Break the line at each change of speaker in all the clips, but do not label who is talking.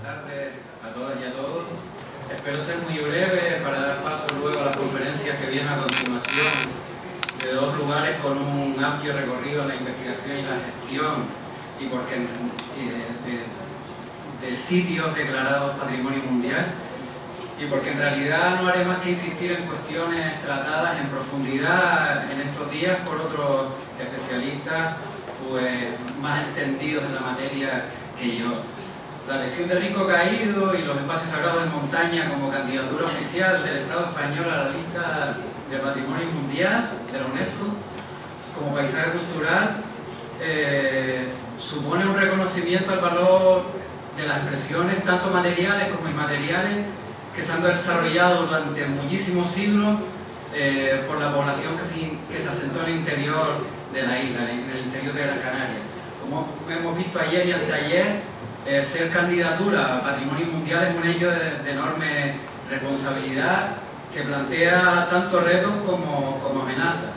tardes a todas y a todos. Espero ser muy breve para dar paso luego a las conferencias que vienen a continuación, de dos lugares con un amplio recorrido en la investigación y la gestión, y porque de sitios declarados Patrimonio Mundial, y porque en realidad no haré más que insistir en cuestiones tratadas en profundidad en estos días por otros especialistas pues más entendidos en la materia que yo. La elección de Risco Caído y los espacios sagrados en montaña como candidatura oficial del Estado español a la lista de Patrimonio Mundial de la UNESCO como paisaje cultural supone un reconocimiento al valor de las expresiones tanto materiales como inmateriales que se han desarrollado durante muchísimos siglos por la población que se asentó en el interior de la isla, en el interior de Gran Canaria. Como hemos visto ayer y anteayer, ser candidatura a Patrimonio Mundial es un hecho de enorme responsabilidad que plantea tanto retos como amenazas.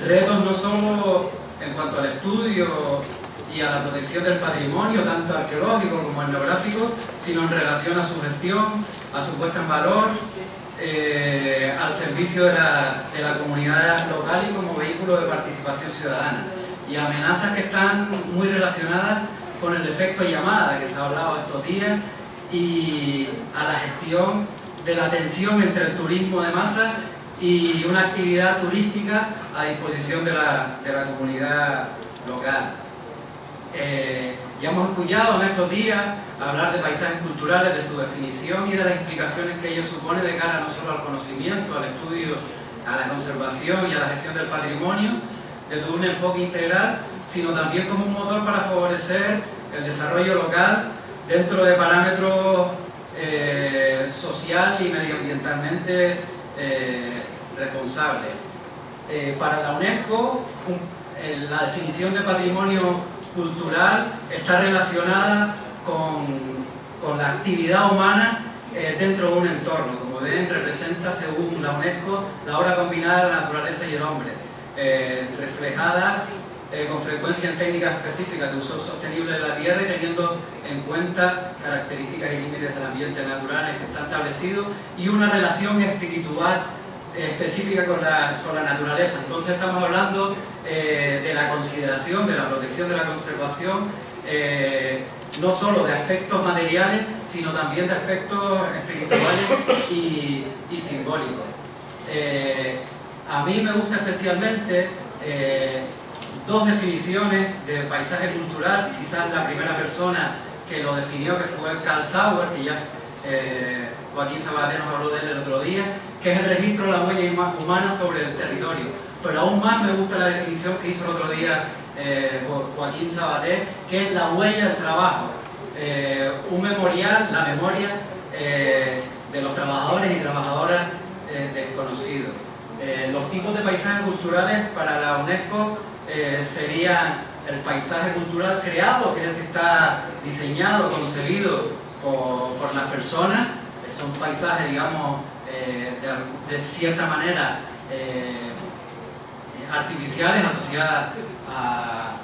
Retos no solo en cuanto al estudio y a la protección del patrimonio, tanto arqueológico como etnográfico, sino en relación a su gestión, a su puesta en valor, al servicio de la comunidad local y como vehículo de participación ciudadana. Y amenazas que están muy relacionadas con el efecto llamada que se ha hablado estos días y a la gestión de la tensión entre el turismo de masa y una actividad turística a disposición de la comunidad local. Ya hemos escuchado en estos días hablar de paisajes culturales, de su definición y de las implicaciones que ello supone de cara no solo al conocimiento, al estudio, a la conservación y a la gestión del patrimonio, de todo un enfoque integral, sino también como un motor para favorecer el desarrollo local dentro de parámetros social y medioambientalmente responsables. Para la UNESCO, la definición de patrimonio cultural está relacionada con la actividad humana dentro de un entorno. Como ven, representa, según la UNESCO, la obra combinada de la naturaleza y el hombre, reflejada con frecuencia en técnicas específicas de uso sostenible de la tierra y teniendo en cuenta características y límites del ambiente natural que están establecidos y una relación espiritual específica con la naturaleza. Entonces estamos hablando de la consideración, de la protección, de la conservación, no solo de aspectos materiales, sino también de aspectos espirituales y simbólicos. A mí me gusta especialmente dos definiciones de paisaje cultural. Quizás la primera persona que lo definió, que fue Carl Sauer, que ya Joaquín Sabaté nos habló de él el otro día, que es el registro de la huella humana sobre el territorio. Pero aún más me gusta la definición que hizo el otro día Joaquín Sabaté, que es la huella del trabajo, un memorial, la memoria de los trabajadores y trabajadoras desconocidos. Los tipos de paisajes culturales para la UNESCO serían el paisaje cultural creado, que es el que está diseñado, concebido por las personas. Son paisajes, digamos, de cierta manera artificiales, asociadas a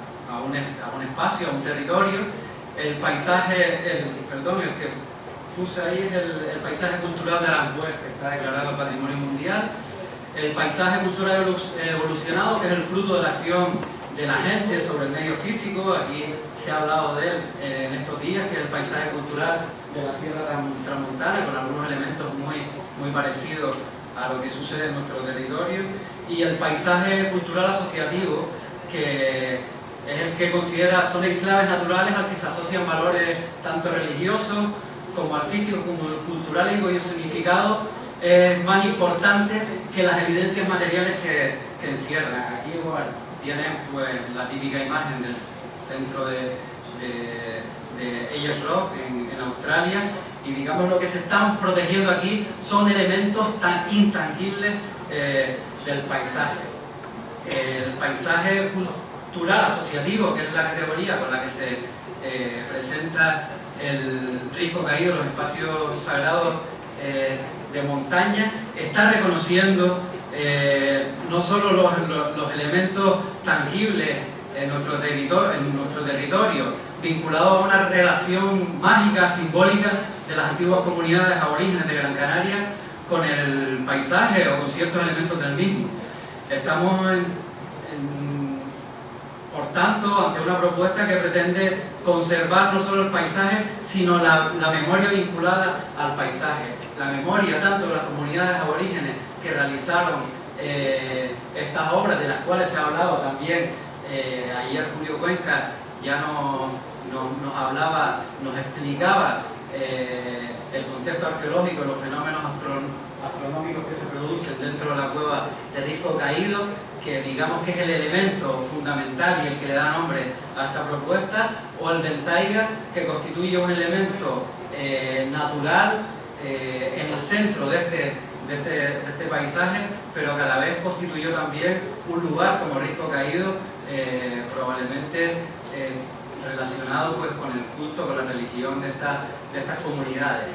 un espacio, a un territorio. El paisaje, el que puse ahí es el paisaje cultural de Aranjuez, que está declarado Patrimonio Mundial. El paisaje cultural evolucionado, que es el fruto de la acción de la gente sobre el medio físico. Aquí se ha hablado de él en estos días, que es el paisaje cultural de la Sierra Tramontana, con algunos elementos muy parecidos a lo que sucede en nuestro territorio. Y el paisaje cultural asociativo, que es el que son enclaves naturales al que se asocian valores tanto religiosos como artísticos, como culturales, y cuyo significado es más importante que las evidencias materiales que encierran. Aquí igual tienen pues la típica imagen del centro de Ayers Rock en Australia, y digamos lo que se están protegiendo aquí son elementos tan intangibles del paisaje. El paisaje cultural asociativo, que es la categoría con la que se presenta el Risco Caído, los espacios sagrados de montaña, está reconociendo no solo los elementos tangibles en nuestro territorio, vinculado a una relación mágica, simbólica de las antiguas comunidades aborígenes de Gran Canaria con el paisaje o con ciertos elementos del mismo. Estamos por tanto ante una propuesta que pretende conservar no solo el paisaje, sino la memoria vinculada al paisaje. La memoria tanto de las comunidades aborígenes que realizaron estas obras, de las cuales se ha hablado también ayer. Julio Cuenca ya nos hablaba, nos explicaba el contexto arqueológico, los fenómenos astronómicos que se producen dentro de la cueva de Risco Caído, que digamos que es el elemento fundamental y el que le da nombre a esta propuesta, o el del taiga, que constituye un elemento natural en el centro de este paisaje, pero que a la vez constituyó también un lugar como Risco Caído, probablemente relacionado pues con el culto, con la religión de estas comunidades.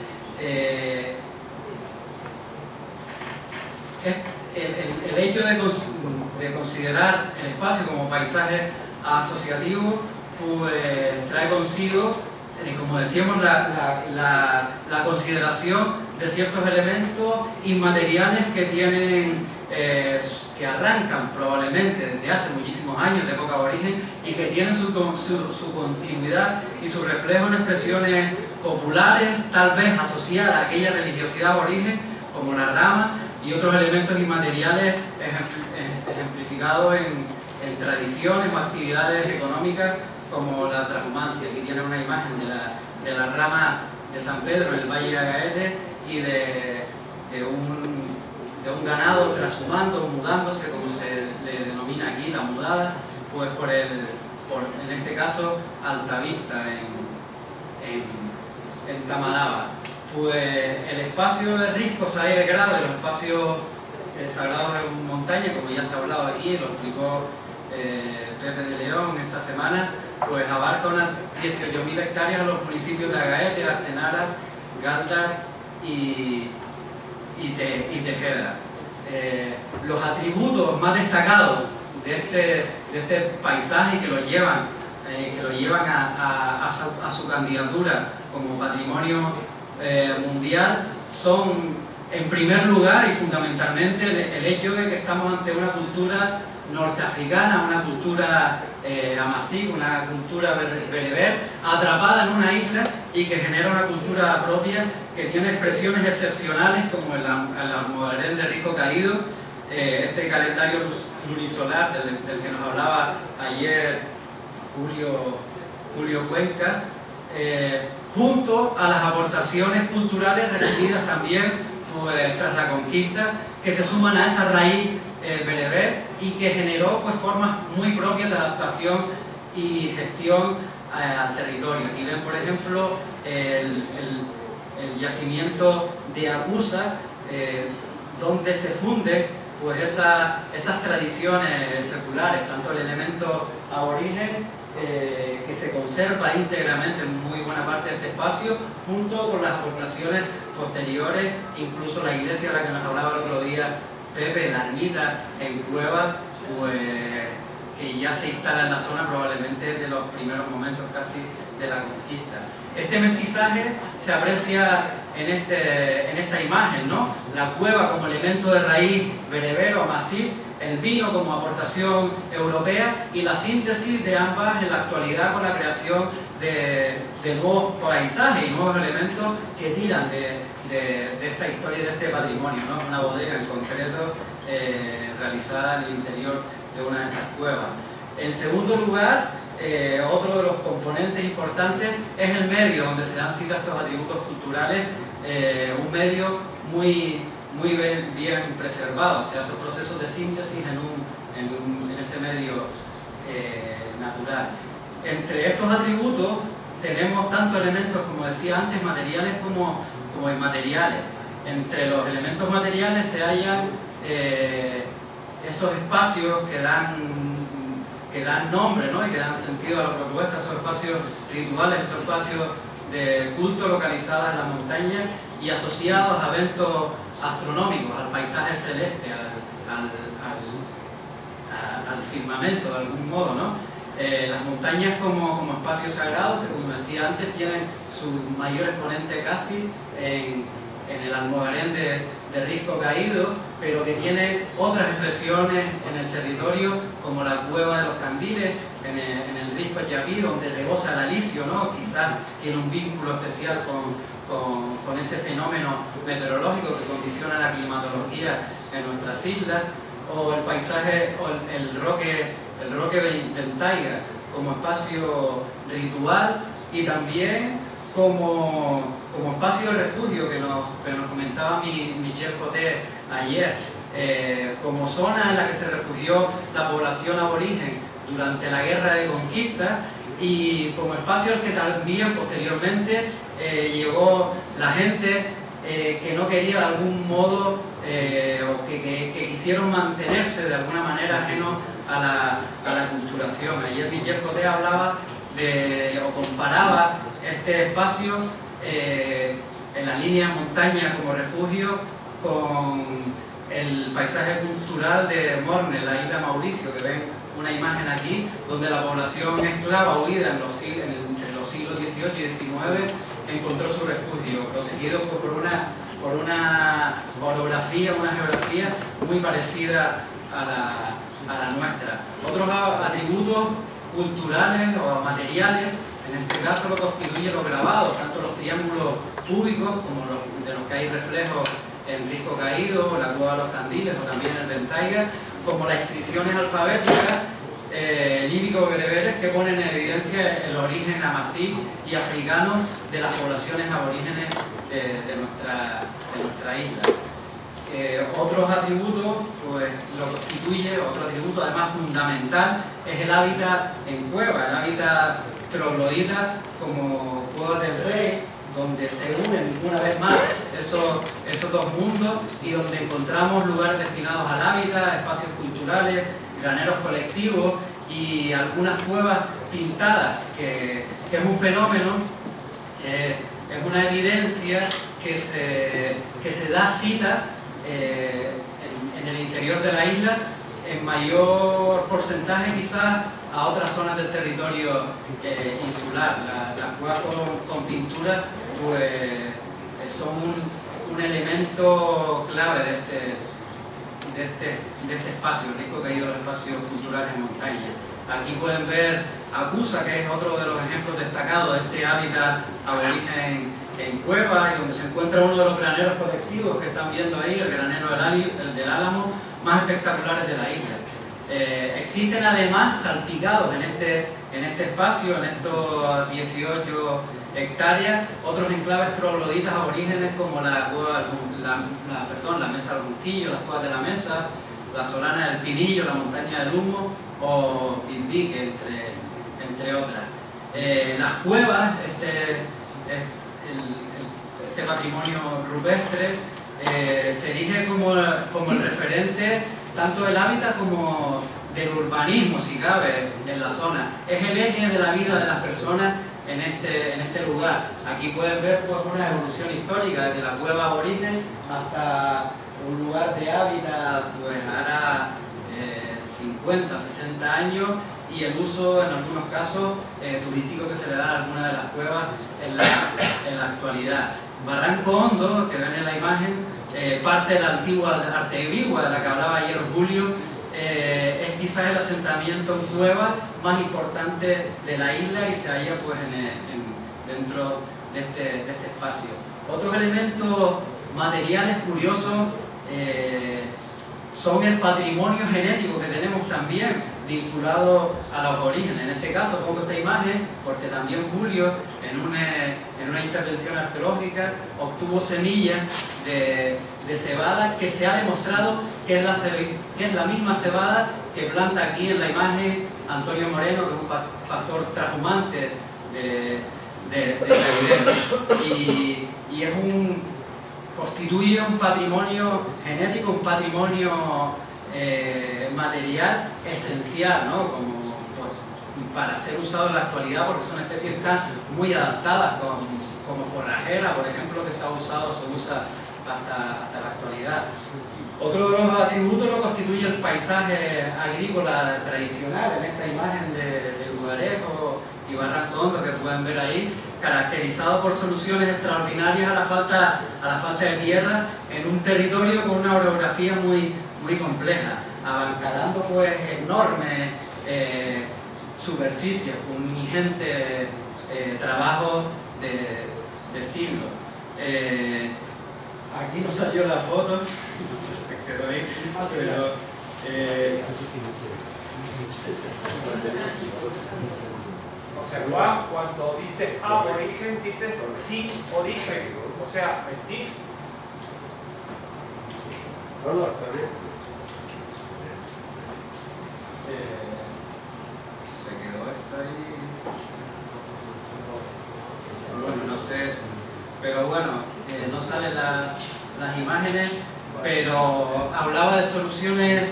El hecho de considerar el espacio como paisaje asociativo pues trae consigo, como decíamos, la consideración de ciertos elementos inmateriales que tienen que arrancan probablemente desde hace muchísimos años de época aborigen y que tienen su continuidad y su reflejo en expresiones populares, tal vez asociadas a aquella religiosidad aborigen, como la rama, y otros elementos inmateriales ejemplificados en tradiciones o actividades económicas como la transhumancia. Aquí tiene una imagen de la rama de San Pedro en el Valle de Agaete y de un ganado transhumando, mudándose, como se le denomina aquí, la mudada, pues por en este caso Altavista en Tamalaba. Pues el espacio de Risco se ha agregado de los espacios sagrados de montaña, como ya se ha hablado aquí, lo explicó Pepe de León esta semana, pues abarca unas 18.000 hectáreas en los municipios de Agaete, Artenara, Galdar y Tejeda. Los atributos más destacados de este paisaje que lo llevan a su candidatura como patrimonio mundial son, en primer lugar y fundamentalmente, el hecho de que estamos ante una cultura norteafricana, una cultura amazigh, una cultura bereber, atrapada en una isla y que genera una cultura propia que tiene expresiones excepcionales como el almohadén de Risco Caído, este calendario lunisolar del que nos hablaba ayer Julio Cuenca, junto a las aportaciones culturales recibidas también pues, tras la conquista, que se suman a esa raíz bereber y que generó pues, formas muy propias de adaptación y gestión al territorio. Aquí ven, por ejemplo, el yacimiento de Acusa, donde se funden pues esas tradiciones seculares, tanto el elemento aborigen que se conserva íntegramente en muy buena parte de este espacio, junto con las aportaciones posteriores, incluso la iglesia de la que nos hablaba el otro día Pepe, la ermita en Cueva, pues que ya se instala en la zona probablemente de los primeros momentos casi de la conquista. Este mestizaje se aprecia en esta imagen, ¿no? La cueva como elemento de raíz berebero, amazigh, el vino como aportación europea y la síntesis de ambas en la actualidad con la creación de nuevos paisajes y nuevos elementos que tiran de esta historia y de este patrimonio, ¿no? Una bodega en concreto realizada en el interior de una de estas cuevas. En segundo lugar, otro de los componentes importantes es el medio donde se dan cita estos atributos culturales, un medio muy bien preservado, o sea, esos procesos de síntesis en ese medio natural. Entre estos atributos tenemos tanto elementos, como decía antes, materiales como inmateriales. Entre los elementos materiales se hallan esos espacios que dan nombre, ¿no? Y que dan sentido a la propuesta, esos espacios rituales, esos espacios de culto localizados en la montaña y asociados a eventos astronómicos, al paisaje celeste, al firmamento de algún modo, ¿no? Las montañas como espacios sagrados, que como decía antes, tienen su mayor exponente casi en el Almogarén de Risco Caído, pero que tiene otras expresiones en el territorio, como la Cueva de los Candiles, en el Risco Yapí, donde rebosa el alicio, ¿no? Quizás tiene un vínculo especial con ese fenómeno meteorológico que condiciona la climatología en nuestras islas, o el paisaje, o el roque Ventaiga, como espacio ritual y también como espacio de refugio que nos comentaba Michel Coté ayer, como zona en la que se refugió la población aborigen durante la guerra de conquista, y como espacio al que también posteriormente llegó la gente que no quería de algún modo o que quisieron mantenerse de alguna manera ajeno a la culturación. Ayer Michel Coté hablaba o comparaba este espacio en la línea de montaña como refugio con el paisaje cultural de Morne, la isla Mauricio, que ven una imagen aquí, donde la población esclava huida entre los siglos XVIII y XIX encontró su refugio, protegido por una orografía, una geografía muy parecida a la nuestra. Otros atributos culturales o materiales, en este caso lo constituyen los grabados, tanto los triángulos cúbicos como de los que hay reflejos en Risco Caído, la Cueva de los Candiles o también el Ventaiga, como las inscripciones alfabéticas líbico-bereberes que ponen en evidencia el origen amasí y africano de las poblaciones aborígenes de nuestra isla. Otros atributos, pues lo constituye, otro atributo además fundamental, es el hábitat en cueva, el hábitat troglodita como Cuevas del Rey, donde se unen una vez más esos dos mundos y donde encontramos lugares destinados al hábitat, espacios culturales, graneros colectivos y algunas cuevas pintadas, que es un fenómeno, es una evidencia que se da cita en el interior de la isla en mayor porcentaje quizás a otras zonas del territorio insular. Las cuevas con pintura pues son un elemento clave de este espacio, el Risco Caído de los espacios culturales en montaña. Aquí pueden ver Acusa, que es otro de los ejemplos destacados de este hábitat aborigen en cueva, y donde se encuentra uno de los graneros colectivos que están viendo ahí, el granero del Álamo, más espectaculares de la isla. Existen además salpicados en este espacio, en estos 18 hectáreas, otros enclaves trogloditas aborígenes como la Mesa del Junquillo, las Cuevas de la Mesa, la Solana del Pinillo, la Montaña del Humo o Pimbique, entre otras. Las cuevas, este patrimonio rupestre, se erige como el referente tanto del hábitat como del urbanismo, si cabe, en la zona. Es el eje de la vida de las personas en este lugar. Aquí pueden ver pues, una evolución histórica desde la cueva aborigen hasta un lugar de hábitat, pues hará 50, 60 años, y el uso en algunos casos turístico que se le da a algunas de las cuevas en la actualidad. Barranco Hondo, que ven en la imagen, parte de la antigua Artegüigua de la que hablaba ayer Julio, es quizás el asentamiento en cueva más importante de la isla y se halla pues, dentro de este espacio. Otros elementos materiales curiosos son el patrimonio genético que tenemos también vinculado a los orígenes. En este caso pongo esta imagen porque también Julio en una intervención arqueológica obtuvo semillas de cebada que se ha demostrado que es la misma cebada que planta aquí en la imagen Antonio Moreno, que es un pastor trashumante de Caudel, y constituye un patrimonio genético, un patrimonio material esencial, ¿no? Para ser usado en la actualidad, porque son especies que están muy adaptadas, como forrajera, por ejemplo, que se usa hasta la actualidad. Otro de los atributos lo constituye el paisaje agrícola tradicional. En esta imagen de Lugarejo y Barranco Hondo, que pueden ver ahí, caracterizado por soluciones extraordinarias a la falta de tierra en un territorio con una orografía muy compleja, abancarando pues enormes superficies, un ingente trabajo de siglos. Aquí no salió la foto, se quedó ahí, pero
observa, cuando dices aborigen, dices sin origen, o sea, mestizo.
No, está bien.
Se quedó esto ahí. Bueno, no sé, pero bueno, no salen las imágenes, pero hablaba de soluciones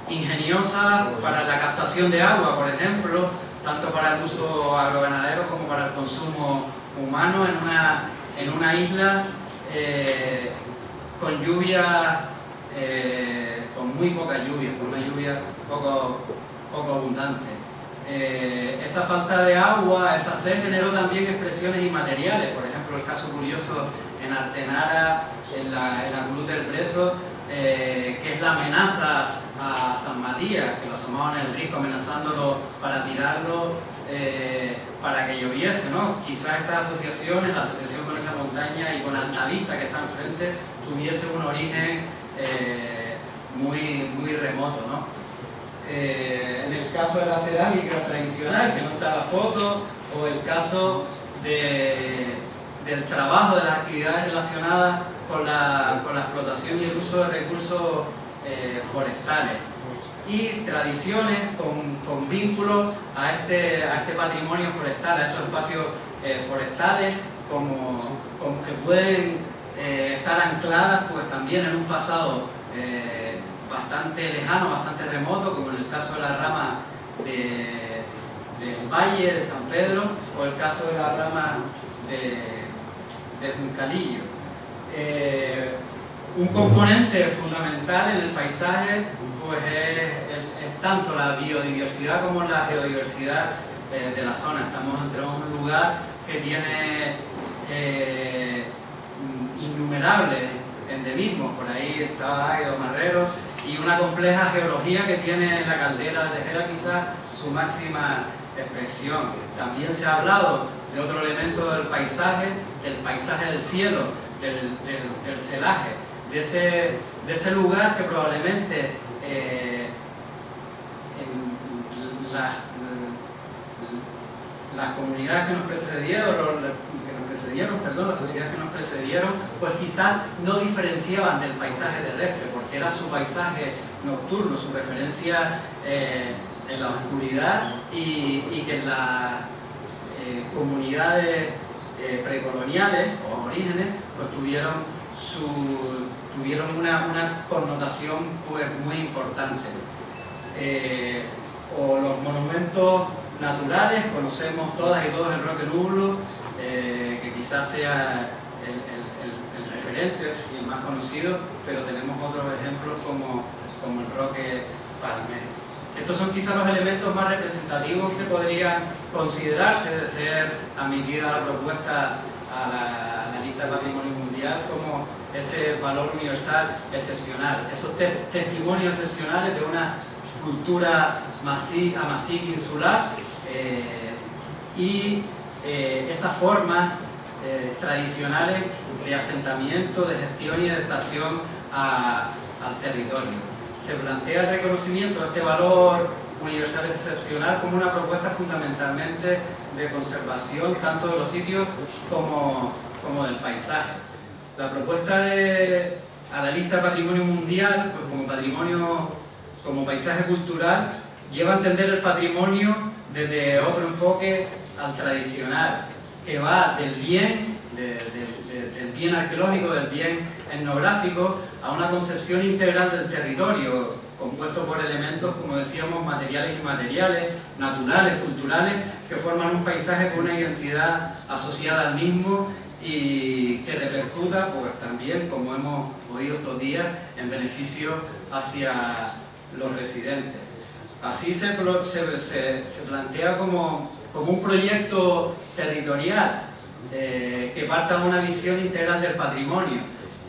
ingeniosas para la captación de agua, por ejemplo, tanto para el uso agroganadero como para el consumo humano en una isla con lluvia, con muy poca lluvia, con una lluvia poco abundante. Esa falta de agua, esa sed generó también expresiones inmateriales, por ejemplo el caso curioso en Artenara, en la Cruz del Preso, que es la amenaza a San Matías, que lo asomaban en el risco amenazándolo para tirarlo para que lloviese, ¿no? Quizás estas asociaciones, la asociación con esa montaña y con Altavista que está enfrente, tuviese un origen muy remoto, ¿no? En el caso de la cerámica tradicional, que no está la foto, o el caso del trabajo, de las actividades relacionadas con la explotación y el uso de recursos forestales, y tradiciones con vínculos a este patrimonio forestal, a esos espacios forestales, como que pueden estar ancladas pues también en un pasado bastante lejano, bastante remoto, como en el caso de la rama del Valle de San Pedro, o el caso de la rama de Juncalillo. Un componente fundamental en el paisaje pues es tanto la biodiversidad como la geodiversidad de la zona. Estamos entre un lugar que tiene innumerables endemismos, por ahí estaba Águedo Marrero, y una compleja geología que tiene la caldera de Tejera quizás su máxima expresión. También se ha hablado de otro elemento del paisaje del cielo, del celaje, de ese lugar que probablemente las comunidades que nos precedieron, las sociedades que nos precedieron, pues quizás no diferenciaban del paisaje terrestre, porque era su paisaje nocturno, su preferencia en la oscuridad, y que las comunidades precoloniales o aborígenes pues tuvieron una connotación pues muy importante. O los monumentos naturales, conocemos todas y todos el Roque Nublo, que quizás sea el referente y el más conocido, pero tenemos otros ejemplos como el Roque Palmer. Estos son quizás los elementos más representativos que podrían considerarse de ser admitida la propuesta a la lista de Patrimonio Mundial como ese valor universal excepcional, esos testimonios excepcionales de una cultura amazigh insular, y esas formas tradicionales de asentamiento, de gestión y de adaptación al territorio. Se plantea el reconocimiento de este valor universal excepcional como una propuesta fundamentalmente de conservación tanto de los sitios como del paisaje. La propuesta a la lista de Patrimonio Mundial, pues como paisaje cultural, lleva a entender el patrimonio desde otro enfoque al tradicional, que va del bien arqueológico, del bien etnográfico, a una concepción integral del territorio, compuesto por elementos, como decíamos, materiales y inmateriales, naturales, culturales, que forman un paisaje con una identidad asociada al mismo y que repercuta, pues también, como hemos oído estos días, en beneficio hacia los residentes. Así se plantea como un proyecto territorial que parta de una visión integral del patrimonio.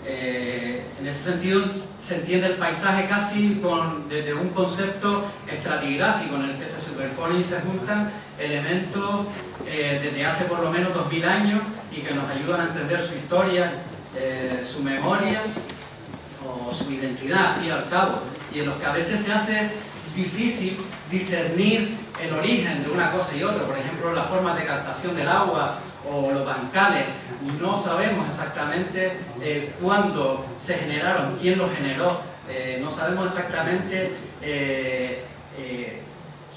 En ese sentido se entiende el paisaje casi desde un concepto estratigráfico en el que se superponen y se juntan elementos desde hace por lo menos 2000 años y que nos ayudan a entender su historia, su memoria o su identidad, al fin y al cabo, y en los que a veces se hace difícil discernir el origen de una cosa y otra. Por ejemplo, las formas de captación del agua o los bancales, no sabemos exactamente cuándo se generaron, quién los generó, no sabemos exactamente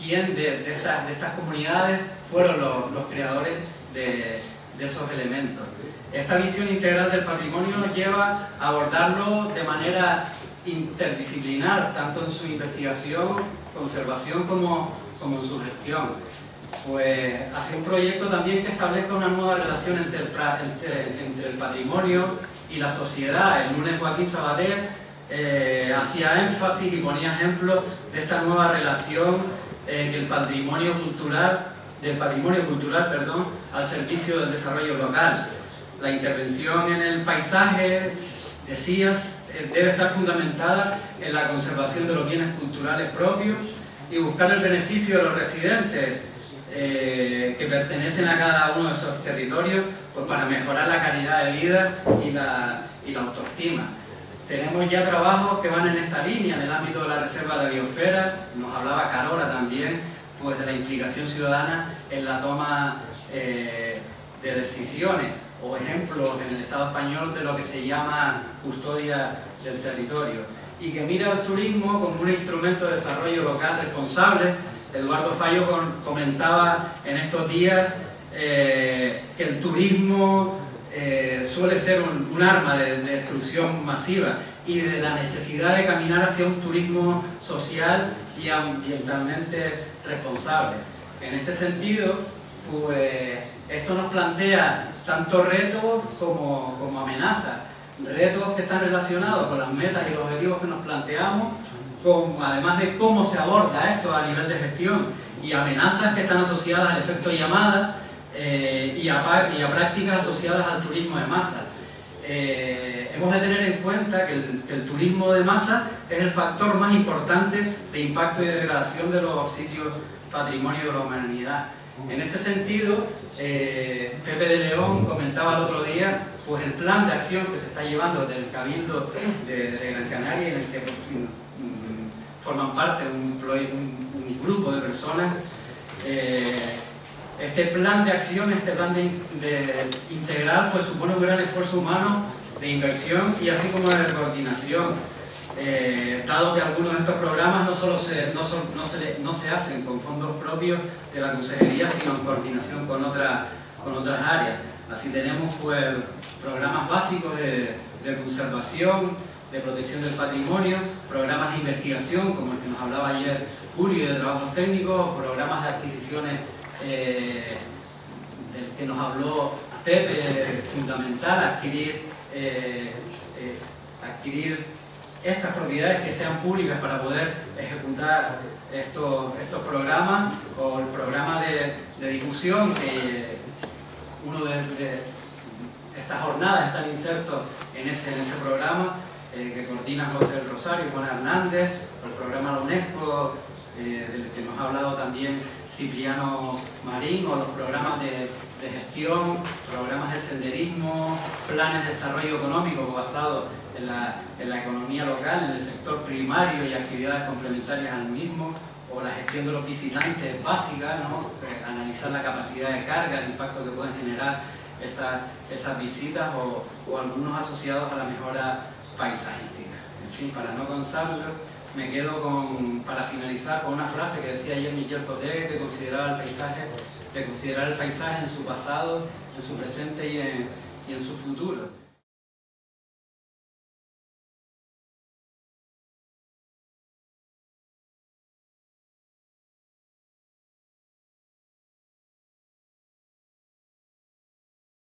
quién de estas comunidades fueron los creadores de esos elementos. Esta visión integral del patrimonio nos lleva a abordarlo de manera interdisciplinar, tanto en su investigación, conservación como en su gestión. Pues hacia un proyecto también que establezca una nueva relación entre el patrimonio y la sociedad. El lunes Joaquín Sabater hacía énfasis y ponía ejemplos de esta nueva relación en el patrimonio cultural, al servicio del desarrollo local. La intervención en el paisaje, decías, debe estar fundamentada en la conservación de los bienes culturales propios y buscar el beneficio de los residentes que pertenecen a cada uno de esos territorios, pues para mejorar la calidad de vida y la autoestima. Tenemos ya trabajos que van en esta línea, en el ámbito de la reserva de la biosfera. Nos hablaba Carola también, pues de la implicación ciudadana en la toma de decisiones, o ejemplos en el Estado español de lo que se llama custodia del territorio, y que mira el turismo como un instrumento de desarrollo local responsable. Eduardo Fallo comentaba en estos días que el turismo suele ser un arma de destrucción masiva y de la necesidad de caminar hacia un turismo social y ambientalmente responsable. En este sentido, pues esto nos plantea tanto retos como amenazas. Retos que están relacionados con las metas y los objetivos que nos planteamos, además de cómo se aborda esto a nivel de gestión, y amenazas que están asociadas al efecto llamada y a prácticas asociadas al turismo de masa. Hemos de tener en cuenta que el turismo de masa es el factor más importante de impacto y degradación de los sitios patrimonio de la humanidad. En este sentido, Pepe de León comentaba el otro día pues el plan de acción que se está llevando desde el Cabildo de Gran Canaria, en el que forman parte un grupo de personas. Este plan de acción, este plan de integral, pues supone un gran esfuerzo humano de inversión y así como de coordinación, dado que algunos de estos programas no se hacen con fondos propios de la Consejería, sino en coordinación con otras áreas. Así tenemos pues programas básicos de conservación, de protección del patrimonio, programas de investigación, como el que nos hablaba ayer Julio, de trabajos técnicos, programas de adquisiciones del que nos habló Pepe, fundamental, adquirir estas propiedades que sean públicas para poder ejecutar estos programas, o el programa de difusión, que uno de estas jornadas están insertos en ese programa, que coordina José Rosario y Juan Hernández, el programa de la UNESCO, del que nos ha hablado también Cipriano Marín, o los programas de gestión, programas de senderismo, planes de desarrollo económico basados en la economía local, en el sector primario y actividades complementarias al mismo, o la gestión de los visitantes básica, ¿no? Analizar la capacidad de carga, el impacto que pueden generar esas visitas, o algunos asociados a la mejora paisajística. En fin, para no cansarlo, me quedo para finalizar con una frase que decía ayer Miquel Coté, que consideraba el paisaje en su pasado, en su presente y en su futuro.